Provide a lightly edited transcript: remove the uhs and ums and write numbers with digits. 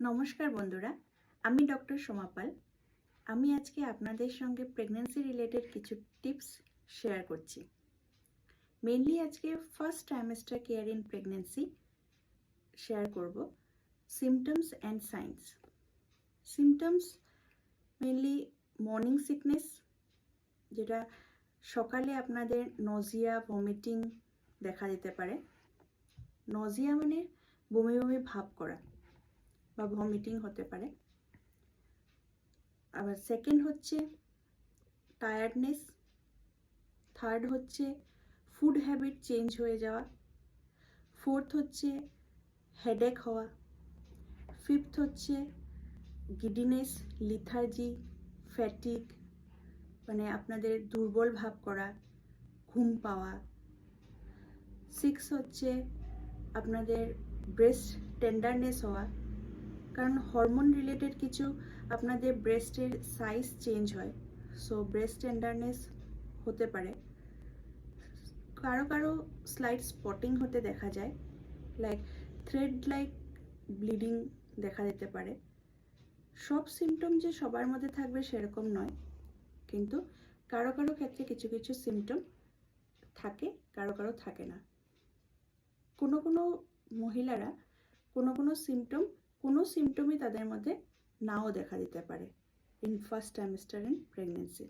নমস্কার বন্ধুরা, আমি ডক্টর সোমা পাল। আমি আজকে আপনাদের সঙ্গে প্রেগন্যান্সি রিলেটেড কিছু টিপস শেয়ার করছি। মেনলি আজকে first trimester care in pregnancy share করব। Symptoms and signs. Symptoms mainly morning sickness, যেটা সকালে আপনাদের নজিয়া, ভমিটিং দেখা যেতে পারে। নজিয়া মানে বমি বমি ভাব করা বা ভমিটিং হতে পারে। আবার সেকেন্ড হচ্ছে টায়ার্ডনেস। থার্ড হচ্ছে ফুড হ্যাবিট চেঞ্জ হয়ে যাওয়া। ফোর্থ হচ্ছে হেডেক হওয়া। ফিফথ হচ্ছে গিডিনেস, লিথার্জি, ফ্যাটিক, মানে আপনাদের দুর্বল ভাব করা, ঘুম পাওয়া। সিক্স হচ্ছে আপনাদের ব্রেস্ট টেন্ডারনেস হওয়া, কারণ হরমোন রিলেটেড কিছু আপনাদের ব্রেস্টের সাইজ চেঞ্জ হয়, সো ব্রেস্ট টেন্ডারনেস হতে পারে। কারো কারো স্লাইট স্পটিং হতে দেখা যায়, লাইক থ্রেড লাইক ব্লিডিং দেখা যেতে পারে। সব সিমটম যে সবার মধ্যে থাকবে সেরকম নয়, কিন্তু কারো কারো ক্ষেত্রে কিছু কিছু সিমটম থাকে, কারো কারো থাকে না। কোনো কোনো মহিলারা কোনো সিমটমই তাদের মধ্যে নাও দেখা দিতে পারে in first trimester in pregnancy.